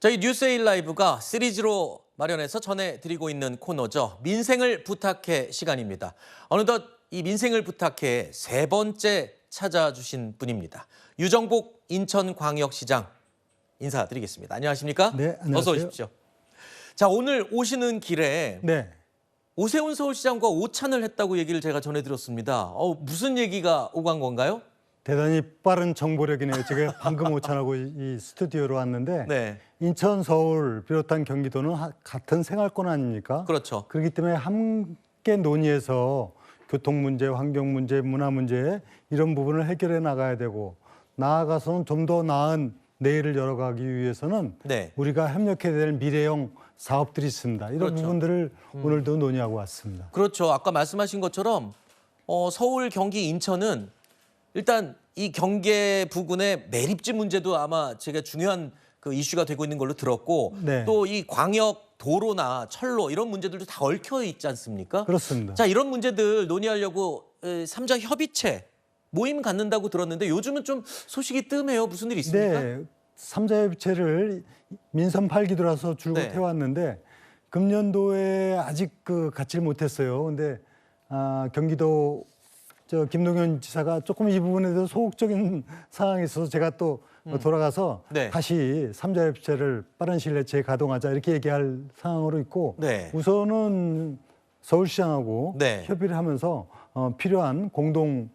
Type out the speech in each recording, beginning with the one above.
저희 뉴스에일 라이브가 시리즈로 마련해서 전해드리고 있는 코너죠. 민생을 부탁해 시간입니다. 어느덧 이 민생을 부탁해 세 번째 찾아주신 분입니다. 유정복 인천광역시장 인사드리겠습니다. 안녕하십니까? 네, 안녕하세요. 어서 오십시오. 자, 오늘 오시는 길에 네. 오세훈 서울시장과 오찬을 했다고 얘기를 제가 전해드렸습니다. 무슨 얘기가 오간 건가요? 대단히 빠른 정보력이네요. 제가 방금 오찬하고 이 스튜디오로 왔는데 네, 인천, 서울 비롯한 경기도는 같은 생활권 아닙니까? 그렇죠. 그렇기 때문에 함께 논의해서 교통 문제, 환경 문제, 문화 문제 이런 부분을 해결해 나가야 되고 나아가서는 좀 더 나은 내일을 열어가기 위해서는 네. 우리가 협력해야 될 미래형 사업들이 있습니다. 이런 그렇죠. 부분들을 오늘도 논의하고 왔습니다. 그렇죠. 아까 말씀하신 것처럼 서울, 경기, 인천은 일단 이 경계 부근의 매립지 문제도 아마 제가 중요한 그 이슈가 되고 있는 걸로 들었고 네. 또 이 광역 도로나 철로 이런 문제들도 다 얽혀 있지 않습니까? 그렇습니다. 자, 이런 문제들 논의하려고 삼자 협의체 모임 갖는다고 들었는데 요즘은 좀 소식이 뜸해요. 무슨 일 있습니까? 네, 삼자협의체를 민선 8기도라서 줄곧 네. 해왔는데 금년도에 아직 갖지를 못했어요. 근데 경기도 김동연 지사가 조금 이 부분에 대해서 소극적인 상황이 있어서 제가 또 돌아가서 네. 다시 삼자협의체를 빠른 시일 내에 재가동하자 이렇게 얘기할 상황으로 있고 네. 우선은 서울시장하고 네. 협의를 하면서 필요한 공동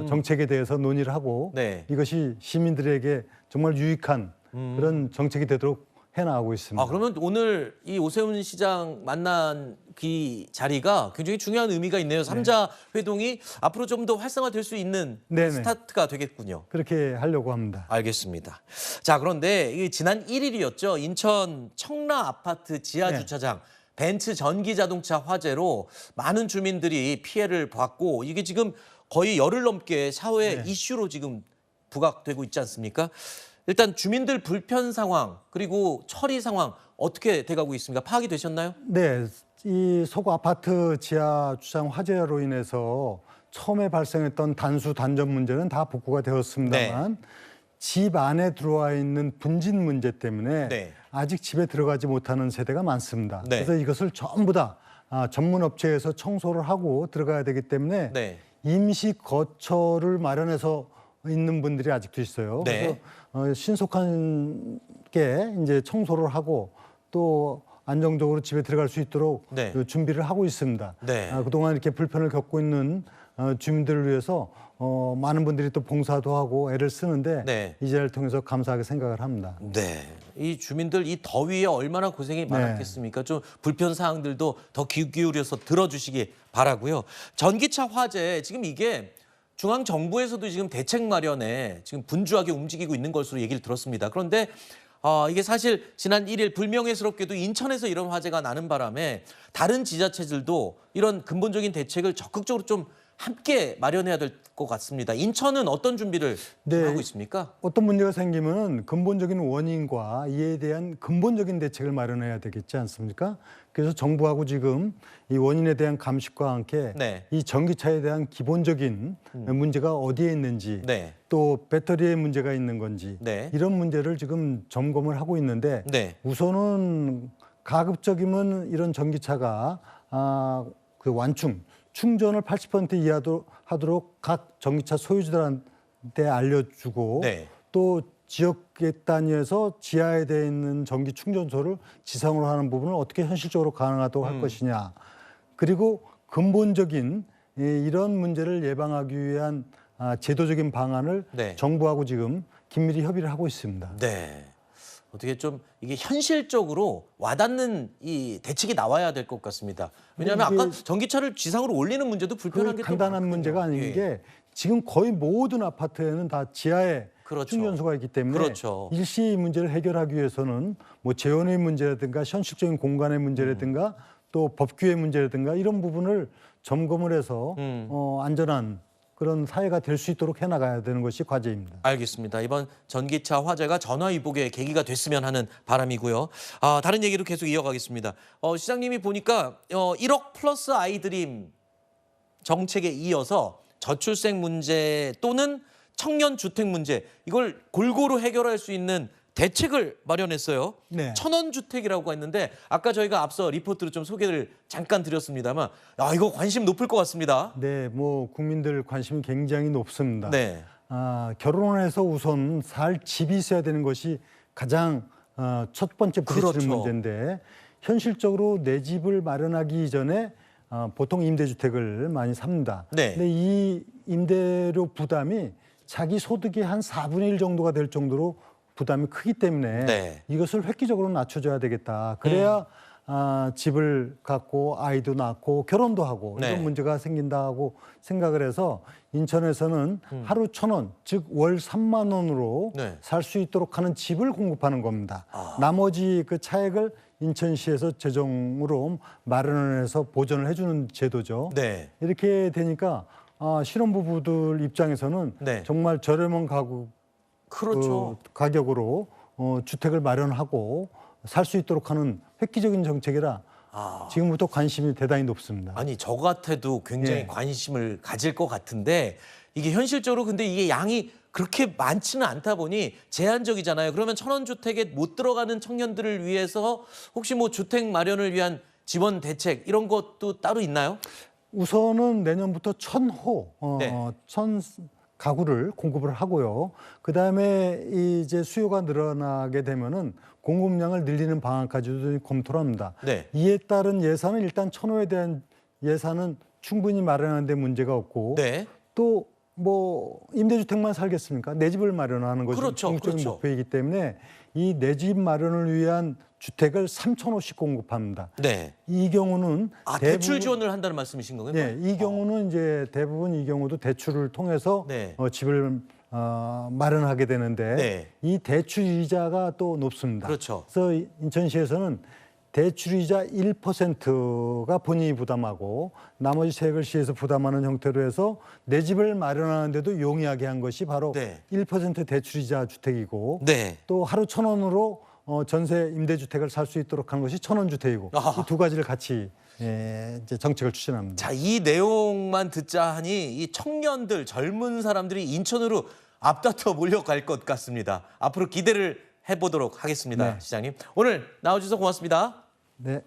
정책에 대해서 논의를 하고 네. 이것이 시민들에게 정말 유익한 그런 정책이 되도록 해나가고 있습니다. 그러면 오늘 이 오세훈 시장 만난 그 자리가 굉장히 중요한 의미가 있네요. 삼자 회동이 앞으로 좀 더 활성화될 수 있는 네네. 스타트가 되겠군요. 그렇게 하려고 합니다. 알겠습니다. 자, 그런데 이게 지난 1일이었죠. 인천 청라 아파트 지하 네. 주차장 벤츠 전기 자동차 화재로 많은 주민들이 피해를 봤고 이게 지금 거의 열흘 넘게 사회 네. 이슈로 지금 부각되고 있지 않습니까? 일단 주민들 불편 상황 그리고 처리 상황 어떻게 돼가고 있습니까? 파악이 되셨나요? 네, 이 소구 아파트 지하 주차장 화재로 인해서 처음에 발생했던 단수 단전 문제는 다 복구가 되었습니다만 집 안에 들어와 있는 분진 문제 때문에 네. 아직 집에 들어가지 못하는 세대가 많습니다. 네. 그래서 이것을 전부 다 전문 업체에서 청소를 하고 들어가야 되기 때문에 네. 임시 거처를 마련해서 있는 분들이 아직도 있어요. 네. 그래서 신속하게 이제 청소를 하고 또 안정적으로 집에 들어갈 수 있도록 네. 준비를 하고 있습니다. 네. 그동안 이렇게 불편을 겪고 있는 주민들을 위해서 많은 분들이 또 봉사도 하고 애를 쓰는데 네. 이 자리를 통해서 감사하게 생각을 합니다. 네. 이 주민들 이 더위에 얼마나 고생이 많았겠습니까? 좀 불편 사항들도 더 귀 기울여서 들어주시기 바라고요. 전기차 화재 지금 이게 중앙 정부에서도 지금 대책 마련에 지금 분주하게 움직이고 있는 것으로 얘기를 들었습니다. 그런데 이게 사실 지난 1일 불명예스럽게도 인천에서 이런 화재가 나는 바람에 다른 지자체들도 이런 근본적인 대책을 적극적으로 좀 함께 마련해야 될 것 같습니다. 인천은 어떤 준비를 네. 하고 있습니까? 어떤 문제가 생기면 근본적인 원인과 이에 대한 근본적인 대책을 마련해야 되겠지 않습니까? 그래서 정부하고 지금 이 원인에 대한 감식과 함께 네. 이 전기차에 대한 기본적인 문제가 어디에 있는지 네. 또 배터리에 문제가 있는 건지 네. 이런 문제를 지금 점검을 하고 있는데 네. 우선은 가급적이면 이런 전기차가 그 완충 충전을 80% 이하도 하도록 각 전기차 소유주들한테 알려주고 네. 또 지역 단위에서 지하에 되어 있는 전기 충전소를 지상으로 하는 부분을 어떻게 현실적으로 가능하도록 할 것이냐. 그리고 근본적인 이런 문제를 예방하기 위한 제도적인 방안을 네. 정부하고 지금 긴밀히 협의를 하고 있습니다. 네. 어떻게 좀 이게 현실적으로 와닿는 이 대책이 나와야 될 것 같습니다. 왜냐하면 이게 아까 전기차를 지상으로 올리는 문제도 불편한 그 게또 간단한 문제가 아닌 게 지금 거의 모든 아파트에는 다 지하에 그렇죠. 충전소가 있기 때문에 그렇죠. 일시 문제를 해결하기 위해서는 뭐 재원의 문제라든가 현실적인 공간의 문제라든가 또 법규의 문제라든가 이런 부분을 점검을 해서 안전한 그런 사회가 될 수 있도록 해나가야 되는 것이 과제입니다. 알겠습니다. 이번 전기차 화재가 전화위복의 계기가 됐으면 하는 바람이고요. 다른 얘기로 계속 이어가겠습니다. 시장님이 보니까 1억 플러스 아이드림 정책에 이어서 저출생 문제 또는 청년 주택 문제 이걸 골고루 해결할 수 있는 대책을 마련했어요. 네. 천원주택이라고 했는데 아까 저희가 앞서 리포트로 좀 소개를 잠깐 드렸습니다만 이거 관심 높을 것 같습니다. 네, 뭐 국민들 관심이 굉장히 높습니다. 네. 결혼해서 우선 살 집이 있어야 되는 것이 가장 첫 번째 부딪히는 그렇죠. 문제인데 현실적으로 내 집을 마련하기 이전에 보통 임대주택을 많이 삽니다. 네. 근데 이 임대료 부담이 자기 소득의 한 4분의 1 정도가 될 정도로 부담이 크기 때문에 네. 이것을 획기적으로 낮춰줘야 되겠다. 그래야 집을 갖고 아이도 낳고 결혼도 하고 네. 이런 문제가 생긴다고 생각을 해서 인천에서는 하루 1,000원, 즉 월 3만 원으로 네. 살 수 있도록 하는 집을 공급하는 겁니다. 나머지 그 차액을 인천시에서 재정으로 마련을 해서 보전을 해주는 제도죠. 네. 이렇게 되니까 신혼부부들 입장에서는 네. 정말 저렴한 그렇죠. 가격으로 주택을 마련하고 살 수 있도록 하는 획기적인 정책이라 지금부터 관심이 대단히 높습니다. 아니 저 같아도 굉장히 예. 관심을 가질 것 같은데 이게 현실적으로 근데 이게 양이 그렇게 많지는 않다 보니 제한적이잖아요. 그러면 천원주택에 못 들어가는 청년들을 위해서 혹시 뭐 주택 마련을 위한 지원 대책 이런 것도 따로 있나요? 우선은 내년부터 1,000호, 네. 1,000 가구를 공급을 하고요. 그 다음에 이제 수요가 늘어나게 되면은 공급량을 늘리는 방안까지도 검토를 합니다. 네. 이에 따른 예산은 일단 1,000호에 대한 예산은 충분히 마련하는 데 문제가 없고 네. 또 뭐 임대주택만 살겠습니까? 내 집을 마련하는 것이 그렇죠, 궁극적인 그렇죠. 목표이기 때문에 이 내 집 마련을 위한 주택을 3,000호씩 공급합니다. 네. 이 경우는 대출 지원을 한다는 말씀이신 거군요. 네, 이 경우는 이제 대부분 이 경우도 대출을 통해서 네. 집을 마련하게 되는데 네. 이 대출 이자가 또 높습니다. 그렇죠. 그래서 인천시에서는 대출 이자 1%가 본인이 부담하고 나머지 세액을 시에서 부담하는 형태로 해서 내 집을 마련하는데도 용이하게 한 것이 바로 네. 1% 대출 이자 주택이고 네. 또 하루 1,000원으로 전세 임대주택을 살 수 있도록 한 것이 1,000원 주택이고 아하. 이 두 가지를 같이 이제 정책을 추진합니다. 자, 이 내용만 듣자 하니 이 청년들, 젊은 사람들이 인천으로 앞다퉈 몰려갈 것 같습니다. 앞으로 기대를 해보도록 하겠습니다. 네. 시장님. 오늘 나와주셔서 고맙습니다. 네.